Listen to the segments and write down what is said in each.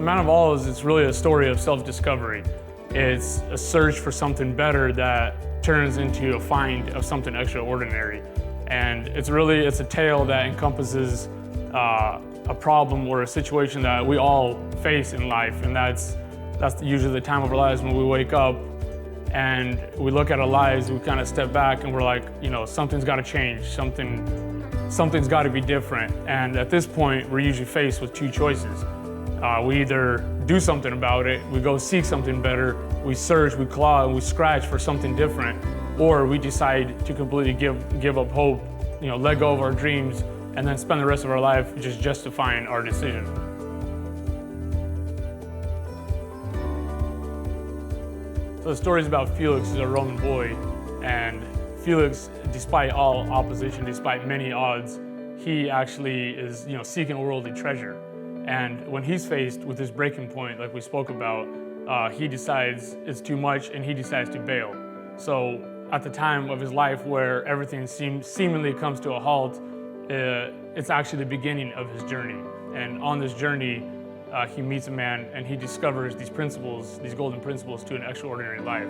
Man of All is really a story of self-discovery. It's a search for something better that turns into a find of something extraordinary. And it's a tale that encompasses a problem or a situation that we all face in life, and that's usually the time of our lives when we wake up and we look at our lives, we kind of step back and we're like, something's got to change, something's got to be different. And at this point, we're usually faced with two choices. We either do something about it, we go seek something better, we search, we claw, and we scratch for something different, or we decide to completely give up hope, let go of our dreams, and then spend the rest of our life just justifying our decision. So the story is about Felix, who's a Roman boy, and Felix, despite all opposition, despite many odds, he actually is seeking worldly treasure. And when he's faced with this breaking point, like we spoke about, he decides it's too much and he decides to bail. So at the time of his life where everything seemingly comes to a halt, it's actually the beginning of his journey. And on this journey, he meets a man and he discovers these principles, these golden principles to an extraordinary life.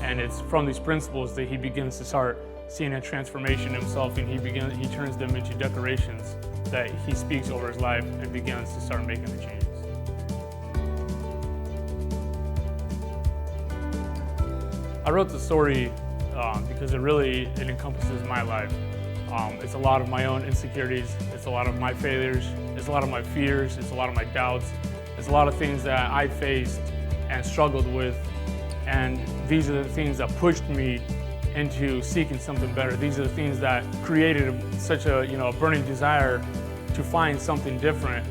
And it's from these principles that he begins to start seeing a transformation in himself, and he turns them into declarations that he speaks over his life and begins to start making the changes. I wrote the story because it encompasses my life. It's a lot of my own insecurities, it's a lot of my failures, it's a lot of my fears, it's a lot of my doubts, it's a lot of things that I faced and struggled with, and these are the things that pushed me into seeking something better. These are the things that created such a burning desire to find something different,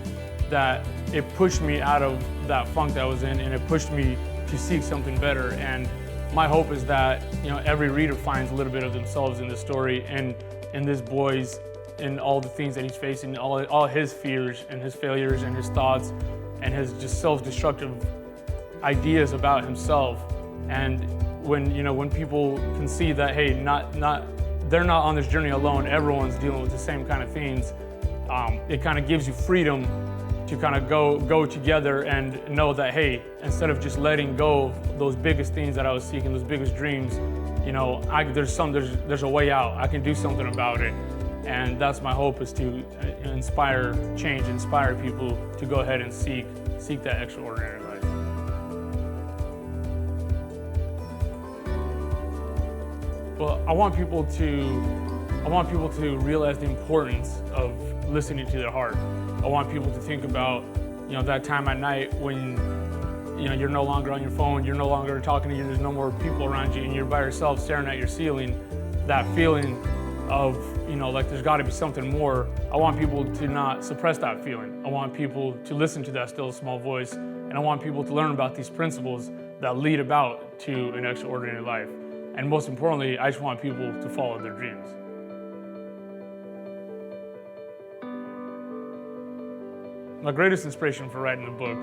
that it pushed me out of that funk that I was in, and it pushed me to seek something better. And my hope is that every reader finds a little bit of themselves in this story, and in this boy's, in all the things that he's facing, all his fears and his failures and his thoughts and his just self-destructive ideas about himself. And when people can see that, hey, they're not on this journey alone, everyone's dealing with the same kind of things, it kind of gives you freedom to kind of go together and know that, hey, instead of just letting go of those biggest things that I was seeking, those biggest dreams, there's a way out. I can do something about it. And that's my hope, is to inspire change, inspire people to go ahead and seek that extraordinary life. Well, I want people to realize the importance of listening to their heart. I want people to think about, that time at night when, you're no longer on your phone, you're no longer talking to you, there's no more people around you, and you're by yourself staring at your ceiling. That feeling of, like there's got to be something more. I want people to not suppress that feeling. I want people to listen to that still small voice, and I want people to learn about these principles that lead about to an extraordinary life. And most importantly, I just want people to follow their dreams. My greatest inspiration for writing the book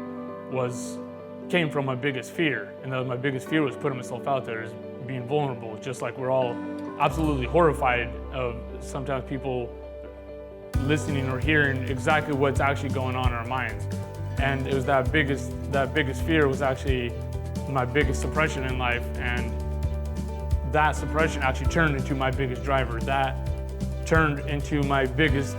came from my biggest fear, and my biggest fear was putting myself out there as being vulnerable, just like we're all absolutely horrified of sometimes people listening or hearing exactly what's actually going on in our minds. And it was that biggest fear was actually my biggest suppression in life, and that suppression actually turned into my biggest driver. That turned into my biggest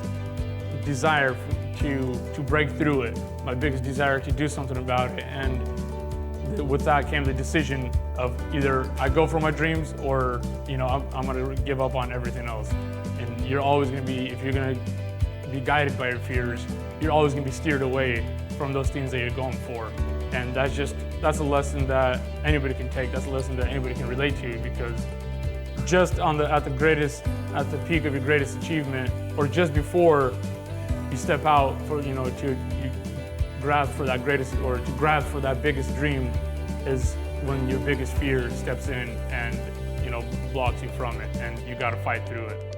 desire to break through it, my biggest desire to do something about it. And with that came the decision of either I go for my dreams, or I'm going to give up on everything else. And you're always going to be, if you're going to be guided by your fears, you're always going to be steered away from those things that you're going for. And that's a lesson that anybody can take. That's a lesson that anybody can relate to, because just at the peak of your greatest achievement, or just before you step out for to grasp for that greatest, or to grasp for that biggest dream, is when your biggest fear steps in and blocks you from it, and you got to fight through it.